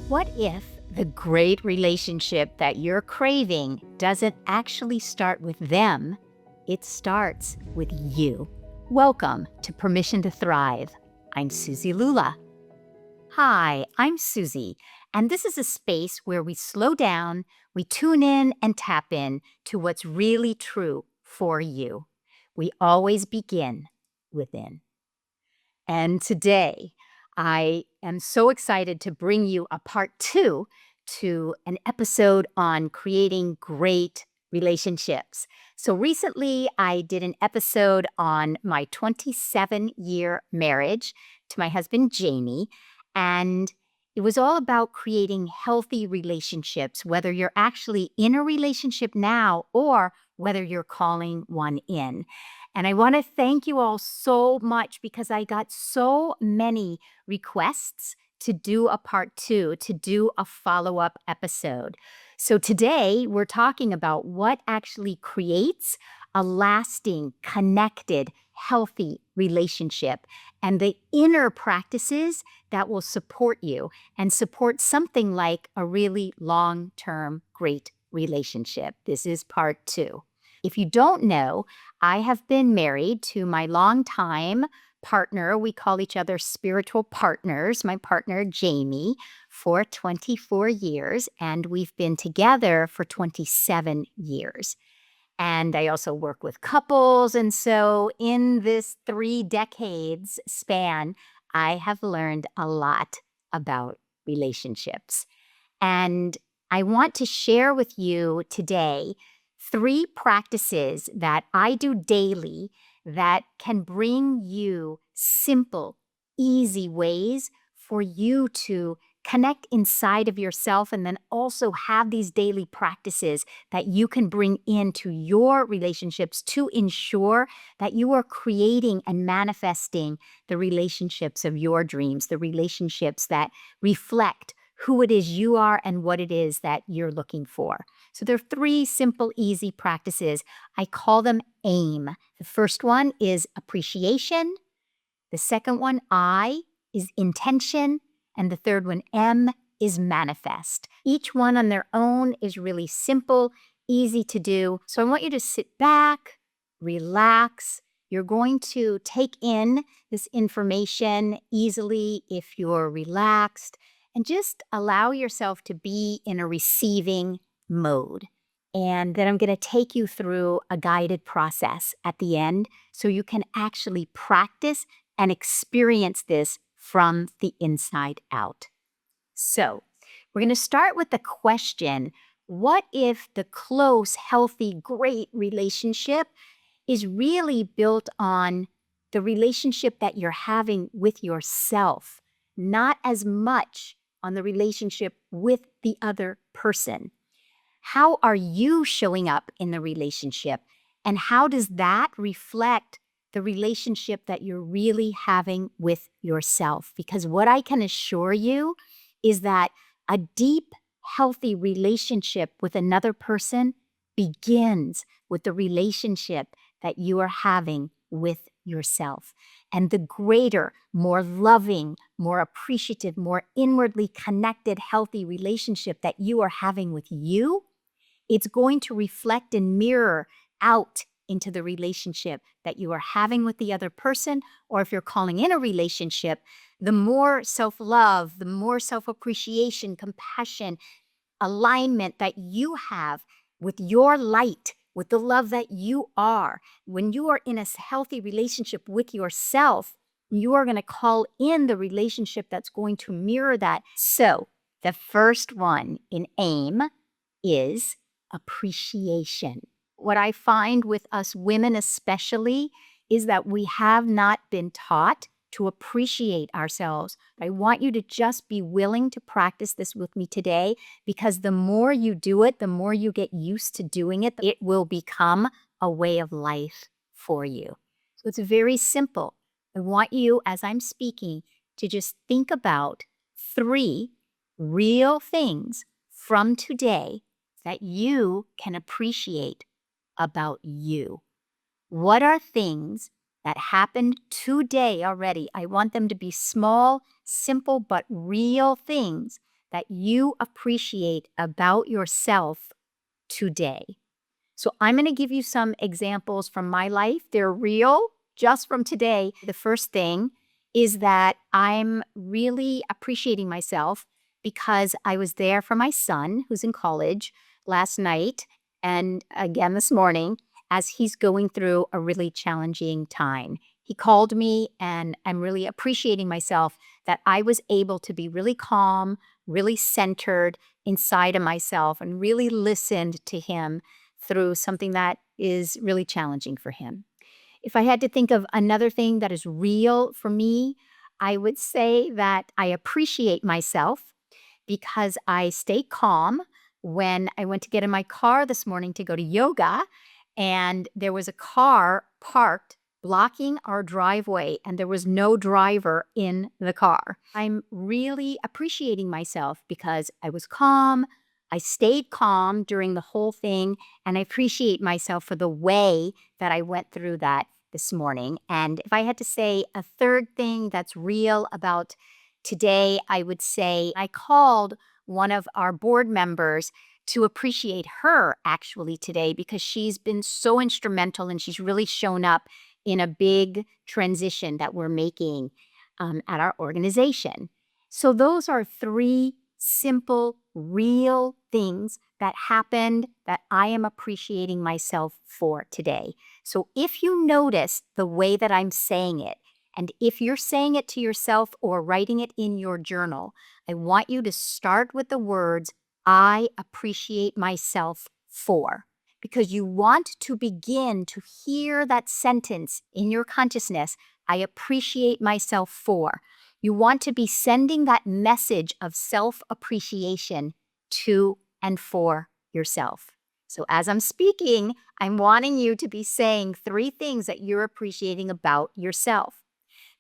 What if the great relationship that you're craving doesn't actually start with them? It starts with you. Welcome to Permission to Thrive. I'm Suzi Lula. Hi, I'm Suzi, and this is a space where we slow down, we tune in and tap in to what's really true for you. We always begin within. And today, I am so excited to bring you a part two to an episode on creating great relationships. So recently, I did an episode on my 27-year marriage to my husband, Jamie, and it was all about creating healthy relationships, whether you're actually in a relationship now or whether you're calling one in. And I want to thank you all so much because I got so many requests to do a part two, to do a follow-up episode. So today we're talking about what actually creates a lasting, connected, healthy relationship and the inner practices that will support you and support something like a really long-term, great relationship. This is part two. If you don't know, I have been married to my longtime partner. We call each other spiritual partners, my partner, Jamie, for 24 years, and we've been together for 27 years. And I also work with couples. And so in this 3 decades span, I have learned a lot about relationships. And I want to share with you today 3 practices that I do daily that can bring you simple, easy ways for you to connect inside of yourself and then also have these daily practices that you can bring into your relationships to ensure that you are creating and manifesting the relationships of your dreams, the relationships that reflect who it is you are and what it is that you're looking for. So there are 3 simple, easy practices. I call them AIM. The first one is appreciation. The second one, I, is intention. And the third one, M, is manifest. Each one on their own is really simple, easy to do. So I want you to sit back, relax. You're going to take in this information easily if you're relaxed, and just allow yourself to be in a receiving mode. And then I'm going to take you through a guided process at the end so you can actually practice and experience this from the inside out. So we're going to start with the question, what if the close, healthy, great relationship is really built on the relationship that you're having with yourself, not as much on the relationship with the other person? How are you showing up in the relationship? And how does that reflect the relationship that you're really having with yourself? Because what I can assure you is that a deep, healthy relationship with another person begins with the relationship that you are having with yourself. And the greater, more loving, more appreciative, more inwardly connected, healthy relationship that you are having with you, it's going to reflect and mirror out into the relationship that you are having with the other person, or if you're calling in a relationship, the more self-love, the more self-appreciation, compassion, alignment that you have with your light, with the love that you are. When you are in a healthy relationship with yourself, you are going to call in the relationship that's going to mirror that. So the first one in AIM is appreciation. What I find with us women especially is that we have not been taught to appreciate ourselves. I want you to just be willing to practice this with me today, because the more you do it, the more you get used to doing it, it will become a way of life for you. So it's very simple. I want you, as I'm speaking, to just think about 3 real things from today that you can appreciate about you. What are things that happened today already? I want them to be small, simple, but real things that you appreciate about yourself today? So I'm going to give you some examples from my life. They're real, just from today. The first thing is that I'm really appreciating myself because I was there for my son who's in college last night and again this morning as he's going through a really challenging time. He called me and I'm really appreciating myself that I was able to be really calm, really centered inside of myself and really listened to him through something that is really challenging for him. If I had to think of another thing that is real for me, I would say that I appreciate myself because I stay calm when I went to get in my car this morning to go to yoga, and there was a car parked blocking our driveway, and there was no driver in the car. I'm really appreciating myself because I was calm. I stayed calm during the whole thing, and I appreciate myself for the way that I went through that this morning. And if I had to say a third thing that's real about today, I would say I called one of our board members to appreciate her actually today because she's been so instrumental and she's really shown up in a big transition that we're making at our organization. So, those are three simple, real things that happened that I am appreciating myself for today. So, if you notice the way that I'm saying it, and if you're saying it to yourself or writing it in your journal, I want you to start with the words, I appreciate myself for, because you want to begin to hear that sentence in your consciousness, I appreciate myself for. You want to be sending that message of self appreciation to and for yourself. So, as I'm speaking, I'm wanting you to be saying three things that you're appreciating about yourself.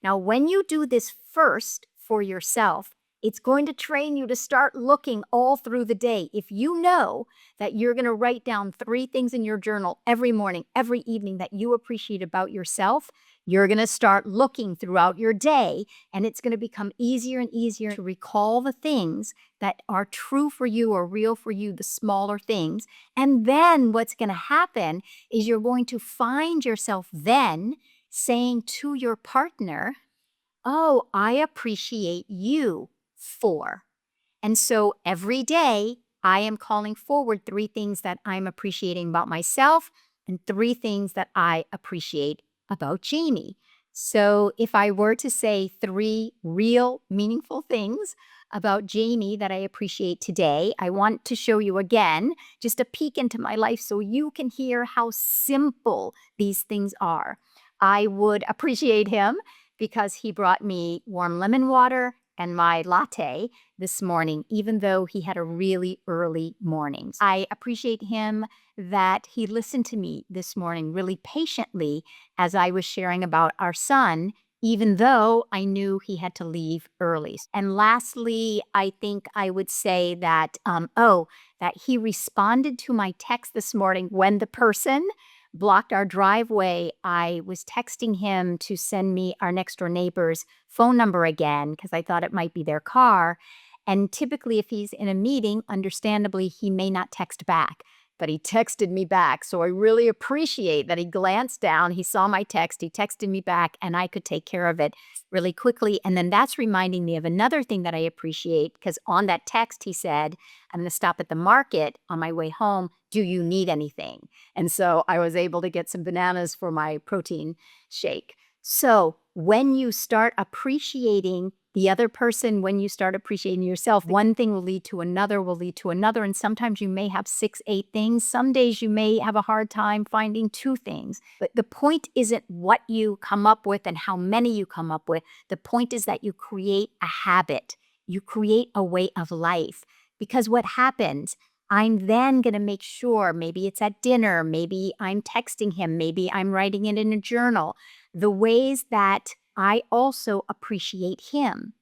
Now, when you do this first for yourself, it's going to train you to start looking all through the day. If you know that you're going to write down three things in your journal every morning, every evening that you appreciate about yourself, you're going to start looking throughout your day, and it's going to become easier and easier to recall the things that are true for you or real for you, the smaller things. And then what's going to happen is you're going to find yourself then saying to your partner, oh, I appreciate you for. And so every day, I am calling forward three things that I'm appreciating about myself and three things that I appreciate about Jamie. So if I were to say three real meaningful things about Jamie that I appreciate today, I want to show you again just a peek into my life so you can hear how simple these things are. I would appreciate him because he brought me warm lemon water and my latte this morning, even though he had a really early morning. I appreciate him that he listened to me this morning really patiently as I was sharing about our son, even though I knew he had to leave early. And lastly, I think I would say that, that he responded to my text this morning when the person blocked our driveway. I was texting him to send me our next door neighbor's phone number again because I thought it might be their car. And typically, if he's in a meeting, understandably, he may not text back, but he texted me back. So I really appreciate that he glanced down, he saw my text, he texted me back, and I could take care of it really quickly. And then that's reminding me of another thing that I appreciate because on that text, he said, I'm going to stop at the market on my way home. Do you need anything? And so I was able to get some bananas for my protein shake. So when you start appreciating the other person, when you start appreciating yourself, one thing will lead to another, will lead to another. And sometimes you may have 6, 8 things. Some days you may have a hard time finding 2 things. But the point isn't what you come up with and how many you come up with. The point is that you create a habit. You create a way of life. Because what happens, I'm then going to make sure, maybe it's at dinner, maybe I'm texting him, maybe I'm writing it in a journal, the ways that I also appreciate him.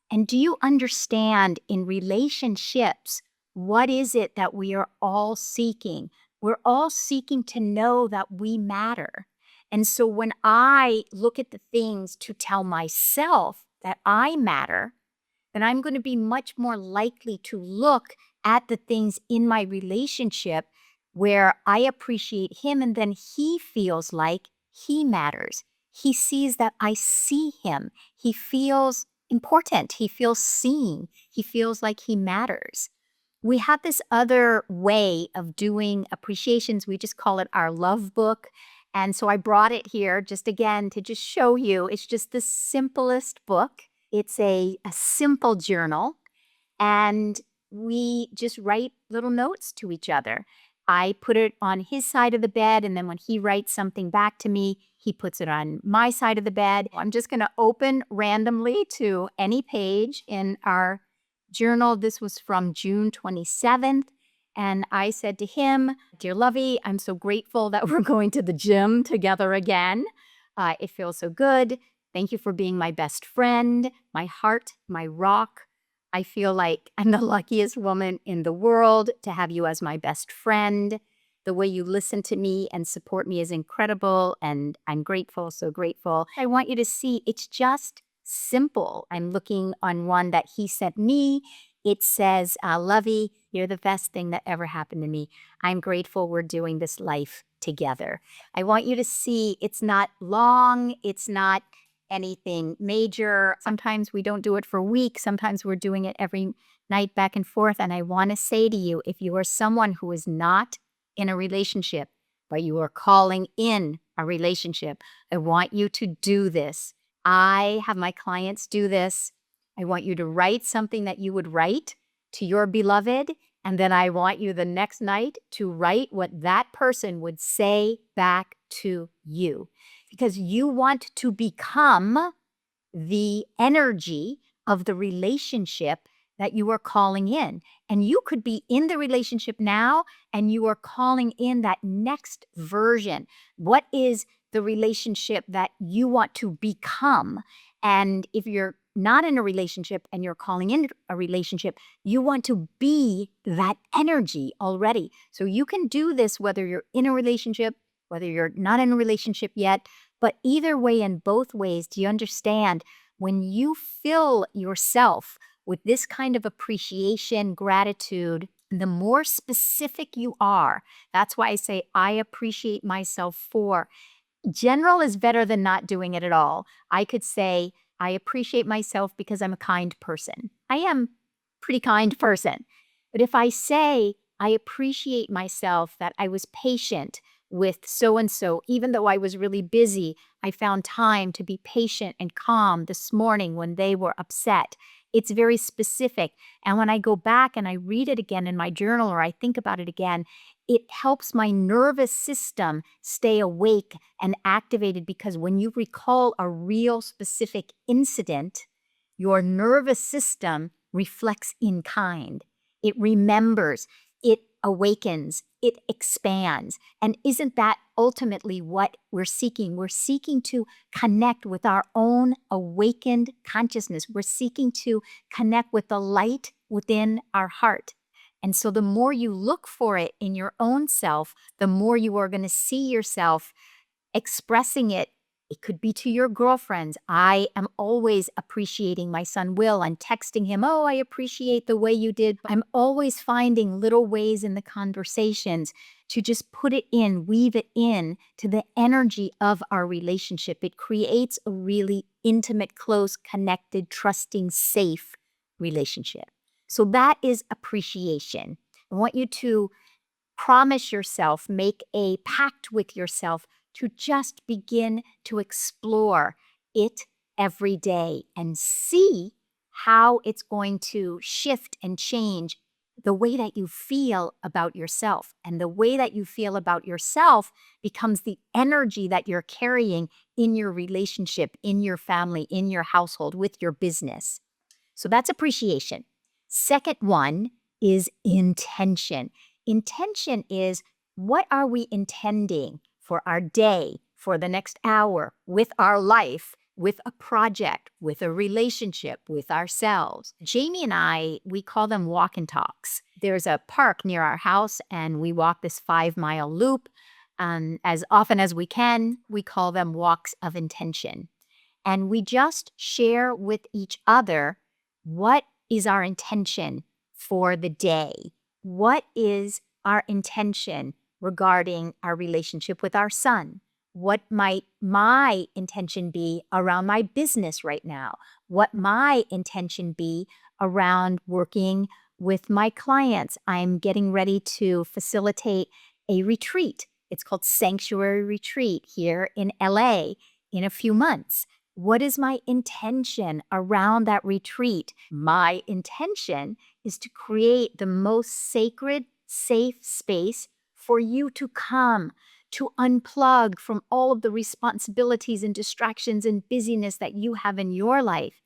And do you understand in relationships, what is it that we are all seeking? We're all seeking to know that we matter. And so when I look at the things to tell myself that I matter, then I'm going to be much more likely to look at the things in my relationship where I appreciate him and then he feels like he matters. He sees that I see him. He feels important. He feels seen. He feels like he matters. We have this other way of doing appreciations. We just call it our love book. And so I brought it here just again to just show you. It's just the simplest book. It's a simple journal, and we just write little notes to each other. I put it on his side of the bed, and then when he writes something back to me, he puts it on my side of the bed. I'm just going to open randomly to any page in our journal. This was from June 27th. And I said to him, "Dear Lovey, I'm so grateful that we're going to the gym together again. It feels so good. Thank you for being my best friend, my heart, my rock. I feel like I'm the luckiest woman in the world to have you as my best friend. The way you listen to me and support me is incredible, and I'm grateful, so grateful. I want you to see it's just simple. I'm looking on one that he sent me. It says, Lovey, you're the best thing that ever happened to me. I'm grateful we're doing this life together. I want you to see it's not long, it's not anything major. Sometimes we don't do it for weeks. Sometimes we're doing it every night back and forth. And I want to say to you, if you are someone who is not in a relationship, but you are calling in a relationship, I want you to do this. I have my clients do this. I want you to write something that you would write to your beloved. And then I want you the next night to write what that person would say back to you, because you want to become the energy of the relationship that you are calling in. And you could be in the relationship now and you are calling in that next version. What is the relationship that you want to become? And if you're not in a relationship and you're calling in a relationship, you want to be that energy already. So you can do this whether you're in a relationship, whether you're not in a relationship yet. But either way, in both ways, do you understand when you fill yourself with this kind of appreciation, gratitude, the more specific you are? That's why I say I appreciate myself for. General is better than not doing it at all. I could say, I appreciate myself because I'm a kind person. I am a pretty kind person. But if I say, I appreciate myself that I was patient with so-and-so, even though I was really busy, I found time to be patient and calm this morning when they were upset. It's very specific. And when I go back and I read it again in my journal or I think about it again, it helps my nervous system stay awake and activated, because when you recall a real specific incident, your nervous system reflects in kind. It remembers, it awakens, it expands. And isn't that ultimately what we're seeking? We're seeking to connect with our own awakened consciousness. We're seeking to connect with the light within our heart. And so the more you look for it in your own self, the more you are going to see yourself expressing it. It could be to your girlfriends. I am always appreciating my son, Will. I'm texting him, oh, I appreciate the way you did. I'm always finding little ways in the conversations to just put it in, weave it in to the energy of our relationship. It creates a really intimate, close, connected, trusting, safe relationship. So that is appreciation. I want you to promise yourself, make a pact with yourself to just begin to explore it every day and see how it's going to shift and change the way that you feel about yourself. And the way that you feel about yourself becomes the energy that you're carrying in your relationship, in your family, in your household, with your business. So that's appreciation. Second one is intention. Intention is, what are we intending for our day, for the next hour, with our life, with a project, with a relationship, with ourselves? Jamie and I, we call them walk and talks. There's a park near our house and we walk this 5-mile loop. As often as we can, we call them walks of intention. And we just share with each other What is our intention for the day? What is our intention regarding our relationship with our son? What might my intention be around my business right now? What my intention be around working with my clients? I'm getting ready to facilitate a retreat. It's called Sanctuary Retreat here in LA in a few months. What is my intention around that retreat? My intention is to create the most sacred, safe space for you to come, to unplug from all of the responsibilities and distractions and busyness that you have in your life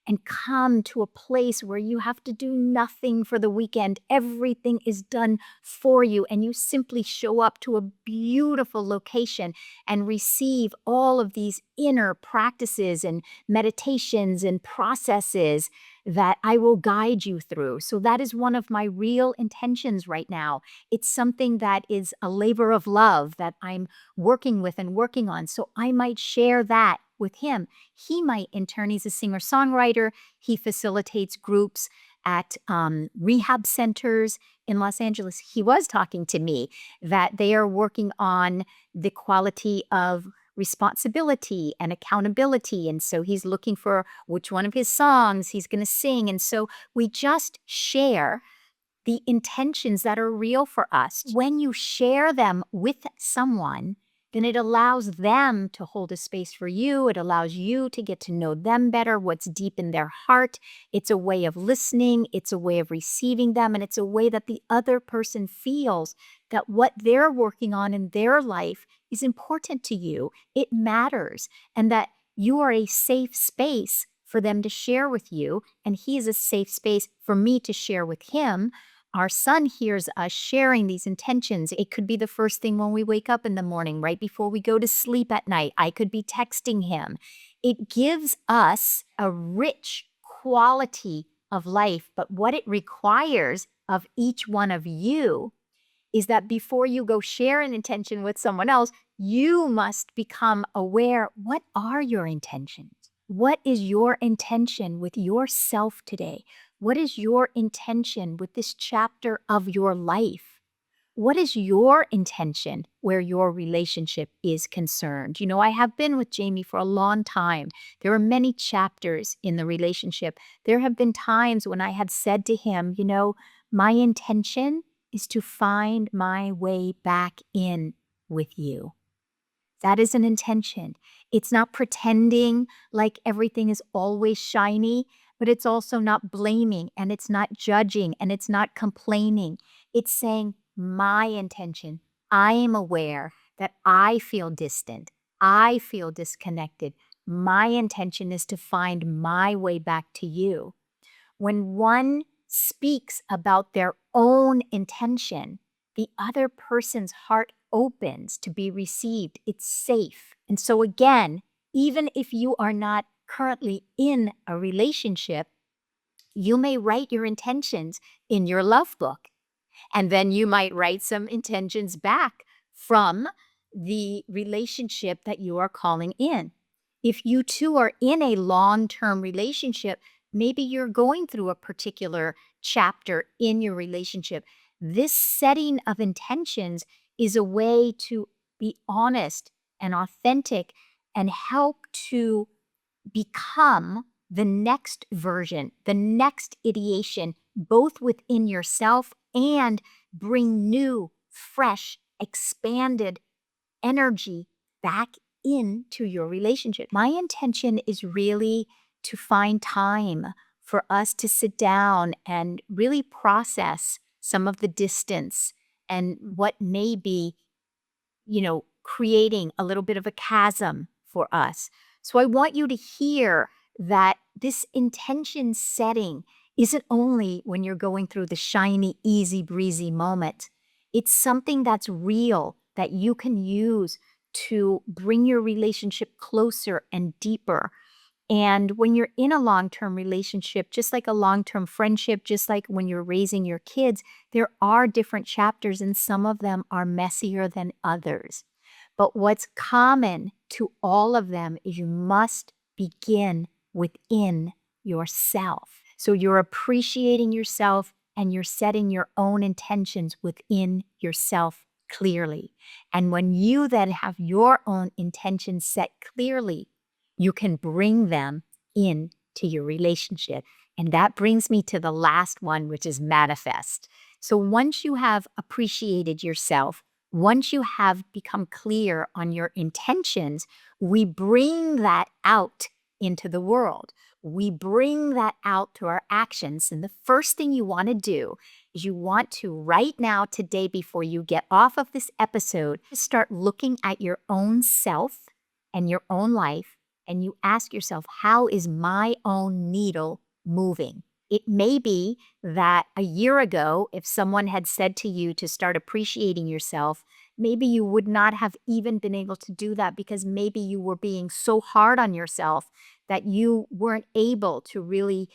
and come to a place where you have to do nothing for the weekend. Everything is done for you, and you simply show up to a beautiful location and receive all of these inner practices and meditations and processes that I will guide you through. So, that is one of my real intentions right now. It's something that is a labor of love that I'm working with and working on. So, I might share that with him. He might, in turn, he's a singer songwriter. He facilitates groups at rehab centers in Los Angeles. He was talking to me that they are working on the quality of responsibility and accountability. And so he's looking for which one of his songs he's going to sing. And so we just share the intentions that are real for us. When you share them with someone, then it allows them to hold a space for you. It allows you to get to know them better, what's deep in their heart. It's a way of listening, it's a way of receiving them, and it's a way that the other person feels that what they're working on in their life is important to you. It matters, and that you are a safe space for them to share with you, and he is a safe space for me to share with him. Our son hears us sharing these intentions. It could be the first thing when we wake up in the morning, right before we go to sleep at night. I could be texting him. It gives us a rich quality of life, but what it requires of each one of you is that before you go share an intention with someone else, you must become aware. What are your intentions? What is your intention with yourself today? What is your intention with this chapter of your life? What is your intention where your relationship is concerned? You know, I have been with Jamie for a long time. There are many chapters in the relationship. There have been times when I had said to him, you know, my intention is to find my way back in with you. That is an intention. It's not pretending like everything is always shiny, but it's also not blaming and it's not judging and it's not complaining. It's saying, my intention, I am aware that I feel distant, I feel disconnected. My intention is to find my way back to you. When one speaks about their own intention, the other person's heart opens to be received. It's safe. And so, again, even if you are not currently in a relationship, you may write your intentions in your love book. And then you might write some intentions back from the relationship that you are calling in. If you two are in a long term relationship, maybe you're going through a particular chapter in your relationship. This setting of intentions is a way to be honest and authentic and help to become the next version, the next ideation, both within yourself and bring new, fresh, expanded energy back into your relationship. My intention is really to find time for us to sit down and really process some of the distance and what may be, you know, creating a little bit of a chasm for us. So I want you to hear that this intention setting isn't only when you're going through the shiny, easy breezy moment. It's something that's real that you can use to bring your relationship closer and deeper. And when you're in a long term relationship, just like a long term friendship, just like when you're raising your kids, there are different chapters, and some of them are messier than others. But what's common to all of them is you must begin within yourself. So you're appreciating yourself and you're setting your own intentions within yourself clearly. And when you then have your own intentions set clearly, you can bring them into your relationship. And that brings me to the last one, which is manifest. So once you have appreciated yourself, once you have become clear on your intentions, we bring that out into the world. We bring that out through our actions. And the first thing you want to do is you want to, right now, today, before you get off of this episode, start looking at your own self and your own life. And you ask yourself, how is my own needle moving? It may be that a year ago, if someone had said to you to start appreciating yourself, maybe you would not have even been able to do that because maybe you were being so hard on yourself that you weren't able to really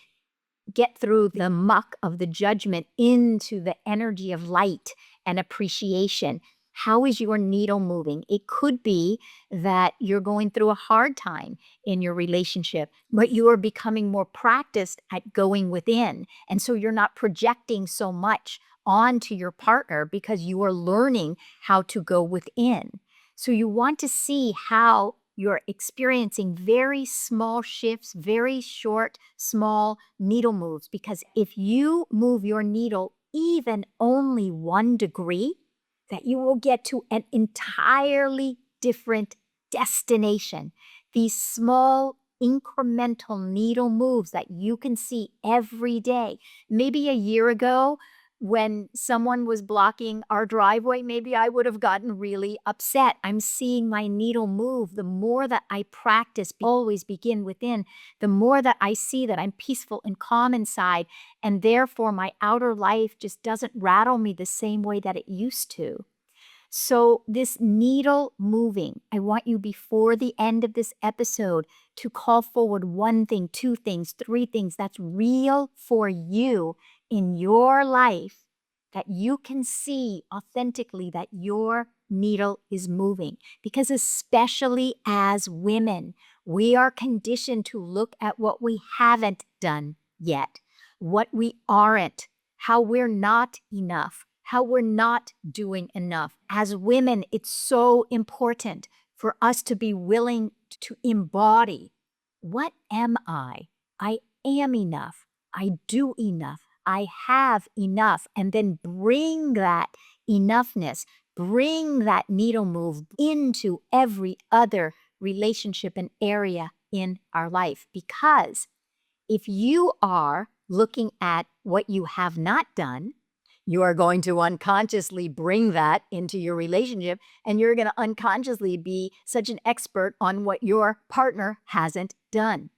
get through the muck of the judgment into the energy of light and appreciation. How is your needle moving? It could be that you're going through a hard time in your relationship, but you are becoming more practiced at going within. And so you're not projecting so much onto your partner because you are learning how to go within. So you want to see how you're experiencing very small shifts, very short, small needle moves. Because if you move your needle even only 1 degree, that you will get to an entirely different destination. These small incremental needle moves that you can see every day. Maybe a year ago, when someone was blocking our driveway, maybe I would have gotten really upset. I'm seeing my needle move. The more that I practice, always begin within, the more that I see that I'm peaceful and calm inside, and therefore my outer life just doesn't rattle me the same way that it used to. So, this needle moving, I want you before the end of this episode to call forward 1 thing, 2 things, 3 things that's real for you in your life that you can see authentically that your needle is moving. Because, especially as women, we are conditioned to look at what we haven't done yet, what we aren't, how we're not enough, how we're not doing enough. As women, it's so important for us to be willing to embody, what am I? I am enough. I do enough. I have enough. And then bring that enoughness, bring that needle move into every other relationship and area in our life. Because if you are looking at what you have not done, you are going to unconsciously bring that into your relationship, and you're going to unconsciously be such an expert on what your partner hasn't done.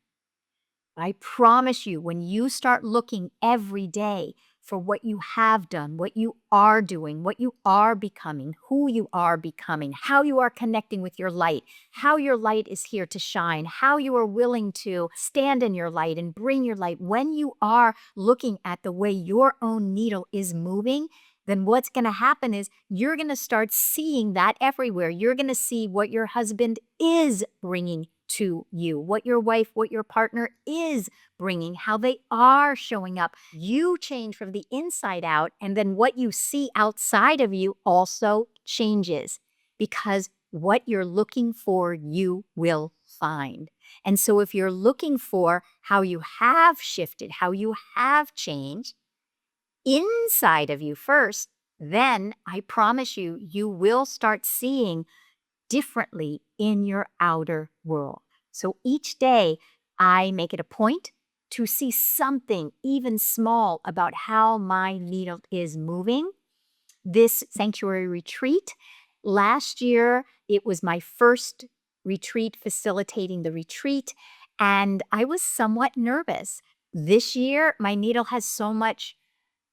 I promise you, when you start looking every day for what you have done, what you are doing, what you are becoming, who you are becoming, how you are connecting with your light, how your light is here to shine, how you are willing to stand in your light and bring your light, when you are looking at the way your own needle is moving, then what's going to happen is you're going to start seeing that everywhere. You're going to see what your husband is bringing to you, what your wife, what your partner is bringing, how they are showing up. You change from the inside out, and then what you see outside of you also changes, because what you're looking for, you will find. And so if you're looking for how you have shifted, how you have changed inside of you first, then I promise you, you will start seeing differently in your outer world. So each day, I make it a point to see something even small about how my needle is moving. This sanctuary retreat, last year, it was my first retreat facilitating the retreat, and I was somewhat nervous. This year, my needle has so much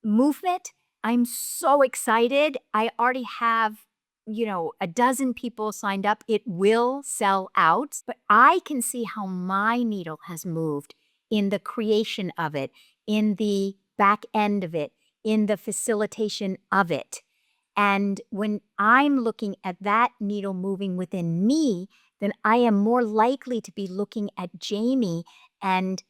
movement. I'm so excited. I already have, a dozen people signed up. It will sell out, but I can see how my needle has moved in the creation of it, in the back end of it, in the facilitation of it. And when I'm looking at that needle moving within me, then I am more likely to be looking at Jamie and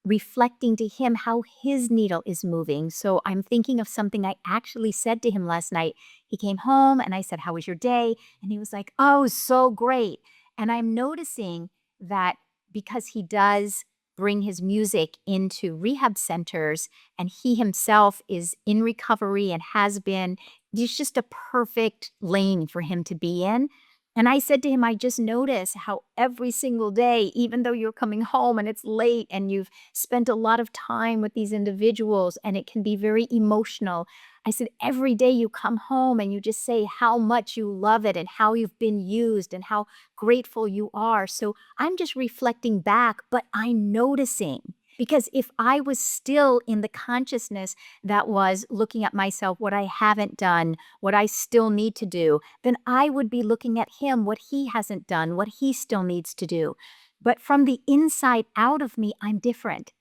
reflecting to him how his needle is moving. So I'm thinking of something I actually said to him last night. He came home and I said, "How was your day?" And he was like, "Oh, so great." And I'm noticing that because he does bring his music into rehab centers and he himself is in recovery and has been, it's just a perfect lane for him to be in. And I said to him, I just notice how every single day, even though you're coming home and it's late and you've spent a lot of time with these individuals and it can be very emotional. I said, every day you come home and you just say how much you love it and how you've been used and how grateful you are. So I'm just reflecting back, but I'm noticing. Because if I was still in the consciousness that was looking at myself, what I haven't done, what I still need to do, then I would be looking at him, what he hasn't done, what he still needs to do. But from the inside out of me, I'm different.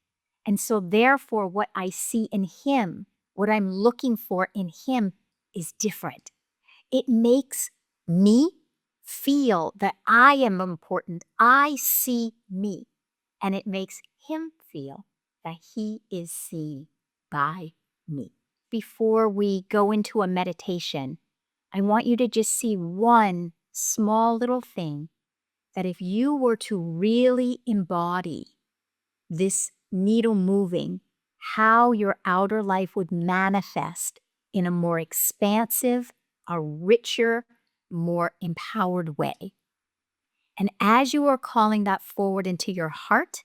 And so therefore, what I see in him, what I'm looking for in him is different. It makes me feel that I am important. I see me. And it makes him feel that he is seen by me. Before we go into a meditation, I want you to just see one small little thing that if you were to really embody this needle moving, how your outer life would manifest in a more expansive, a richer, more empowered way. And as you are calling that forward into your heart,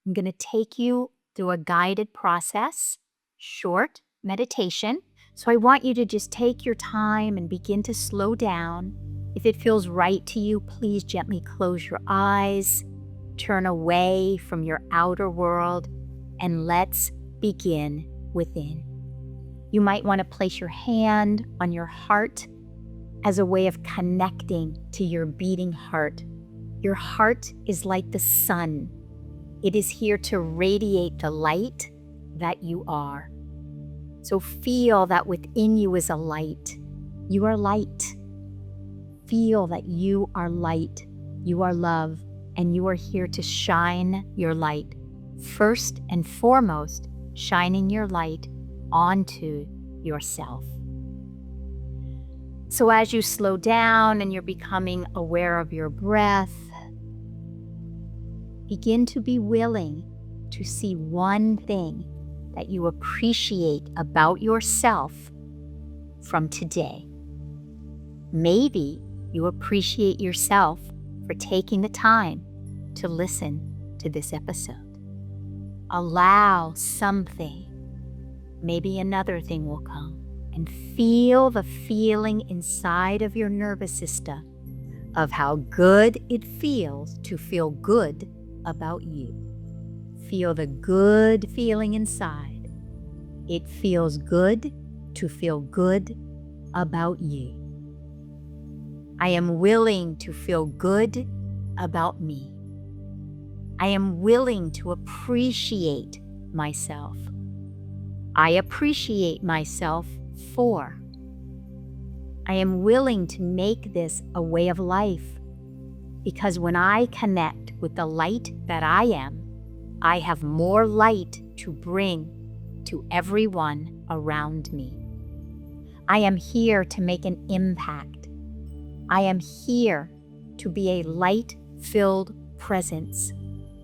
I'm going to take you through a guided process, short meditation. So I want you to just take your time and begin to slow down. If it feels right to you, please gently close your eyes, turn away from your outer world, and let's begin within. You might want to place your hand on your heart as a way of connecting to your beating heart. Your heart is like the sun. It is here to radiate the light that you are. So feel that within you is a light. You are light. Feel that you are light. You are love, and you are here to shine your light. First and foremost, shining your light onto yourself. So as you slow down and you're becoming aware of your breath, begin to be willing to see one thing that you appreciate about yourself from today. Maybe you appreciate yourself for taking the time to listen to this episode. Allow something, maybe another thing will come, and feel the feeling inside of your nervous system of how good it feels to feel good about you. Feel the good feeling inside. It feels good to feel good about you. I am willing to feel good about me. I am willing to appreciate myself. I appreciate myself for. I am willing to make this a way of life because when I connect with the light that I am, I have more light to bring to everyone around me. I am here to make an impact. I am here to be a light-filled presence.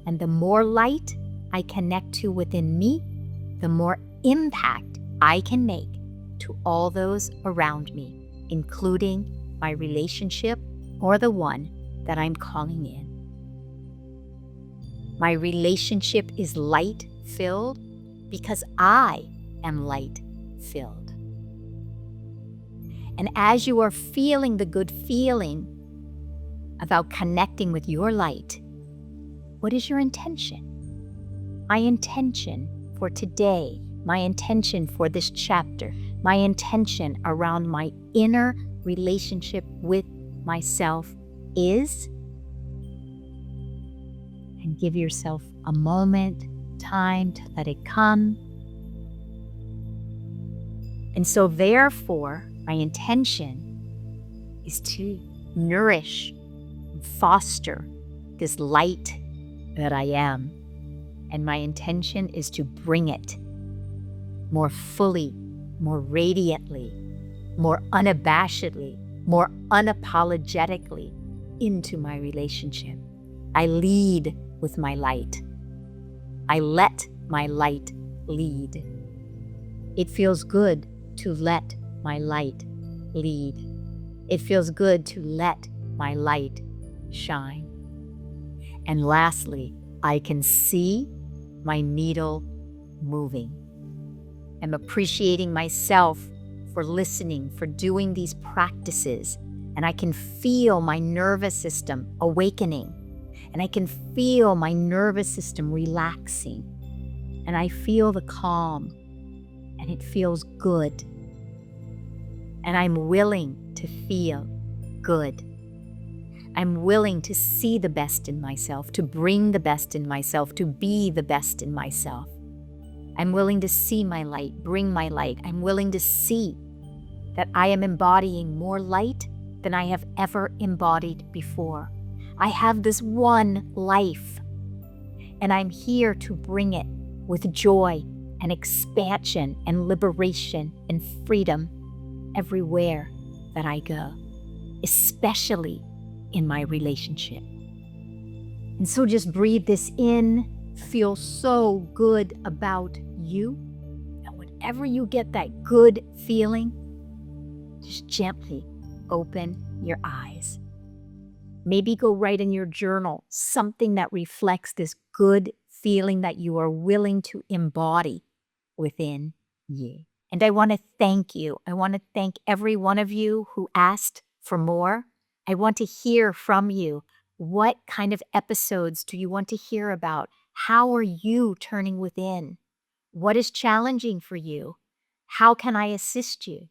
And the more light I connect to within me, the more impact I can make to all those around me, including my relationship or the one that I'm calling in. My relationship is light-filled because I am light-filled. And as you are feeling the good feeling about connecting with your light, what is your intention? My intention for today, my intention for this chapter, my intention around my inner relationship with myself is, and give yourself a moment, time to let it come. And so therefore, my intention is to nourish and foster this light that I am. And my intention is to bring it more fully, more radiantly, more unabashedly, more unapologetically into my relationship. I lead with my light. I let my light lead. It feels good to let my light lead. It feels good to let my light shine. And lastly, I can see my needle moving. I'm appreciating myself for listening, for doing these practices. And I can feel my nervous system awakening. And I can feel my nervous system relaxing. And I feel the calm. And it feels good. And I'm willing to feel good. I'm willing to see the best in myself, to bring the best in myself, to be the best in myself. I'm willing to see my light, bring my light. I'm willing to see that I am embodying more light than I have ever embodied before. I have this one life, and I'm here to bring it with joy and expansion and liberation and freedom everywhere that I go, especially in my relationship. And so just breathe this in, feel so good about you. And whenever you get that good feeling, just gently open your eyes. Maybe go write in your journal something that reflects this good feeling that you are willing to embody within you. And I want to thank you. I want to thank every one of you who asked for more. I want to hear from you. What kind of episodes do you want to hear about? How are you turning within? What is challenging for you? How can I assist you?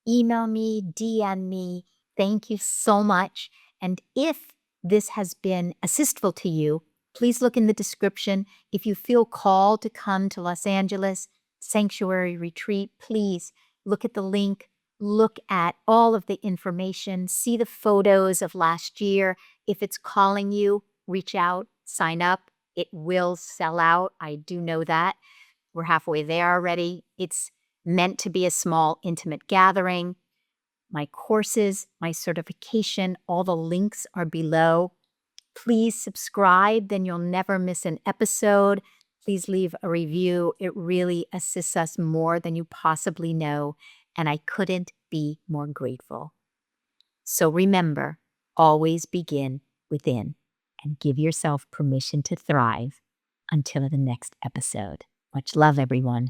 Email me, DM me. Thank you so much. And if this has been assistful to you, please look in the description. If you feel called to come to Los Angeles Sanctuary Retreat, please look at the link, look at all of the information, see the photos of last year. If it's calling you, reach out, sign up. It will sell out. I do know that. We're halfway there already. It's meant to be a small, intimate gathering. My courses, my certification, all the links are below. Please subscribe, then you'll never miss an episode. Please leave a review. It really assists us more than you possibly know, and I couldn't be more grateful. So remember, always begin within and give yourself permission to thrive. Until the next episode. Much love, everyone.